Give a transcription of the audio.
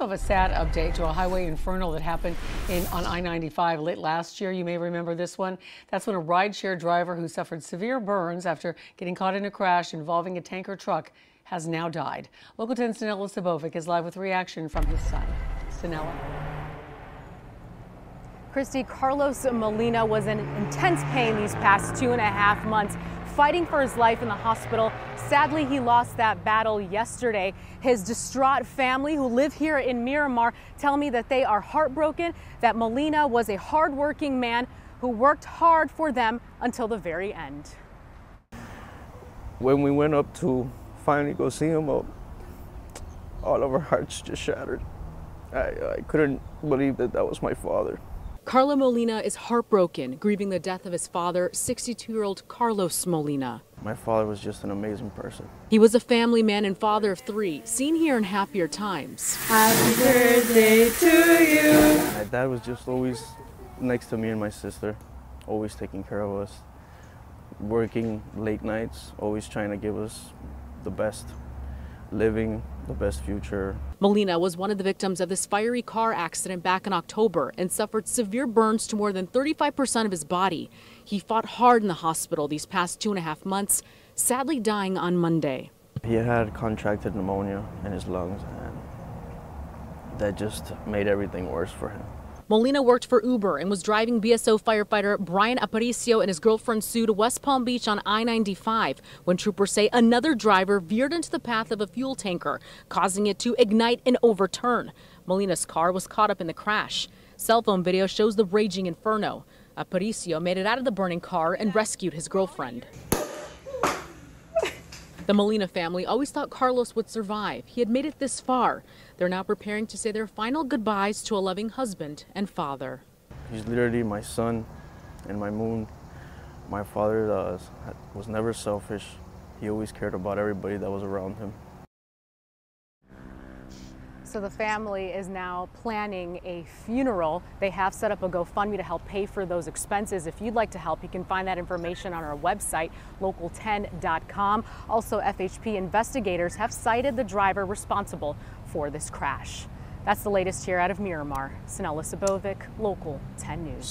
Also have a sad update to a highway inferno that happened on I-95 late last year. You may remember this one. That's when a rideshare driver who suffered severe burns after getting caught in a crash involving a tanker truck has now died. Local 10's Sinella Sabovic is live with reaction from his son. Sinella. Christy, Carlos Molina was in intense pain these past 2.5 months, fighting for his life in the hospital. Sadly, he lost that battle yesterday. His distraught family, who live here in Miramar, tell me that they are heartbroken, that Molina was a hardworking man who worked hard for them until the very end. When we went up to finally go see him, all of our hearts just shattered. I couldn't believe that that was my father. Carlo Molina is heartbroken, grieving the death of his father, 62-year-old Carlos Molina. My father was just an amazing person. He was a family man and father of 3, seen here in happier times. Happy birthday to you. My dad was just always next to me and my sister, always taking care of us, working late nights, always trying to give us the best living, the best future. Molina was one of the victims of this fiery car accident back in October and suffered severe burns to more than 35% of his body. He fought hard in the hospital these past 2.5 months, sadly dying on Monday. He had contracted pneumonia in his lungs, and that just made everything worse for him. Molina worked for Uber and was driving BSO firefighter Brian Aparicio and his girlfriend Sue to West Palm Beach on I-95 when troopers say another driver veered into the path of a fuel tanker, causing it to ignite and overturn. Molina's car was caught up in the crash. Cell phone video shows the raging inferno. Aparicio made it out of the burning car and rescued his girlfriend. The Molina family always thought Carlos would survive. He had made it this far. They're now preparing to say their final goodbyes to a loving husband and father. He's literally my sun and my moon. My father was never selfish. He always cared about everybody that was around him. So the family is now planning a funeral. They have set up a GoFundMe to help pay for those expenses. If you'd like to help, you can find that information on our website, local10.com. Also, FHP investigators have cited the driver responsible for this crash. That's the latest here out of Miramar. Sinella Sabovic, Local 10 News.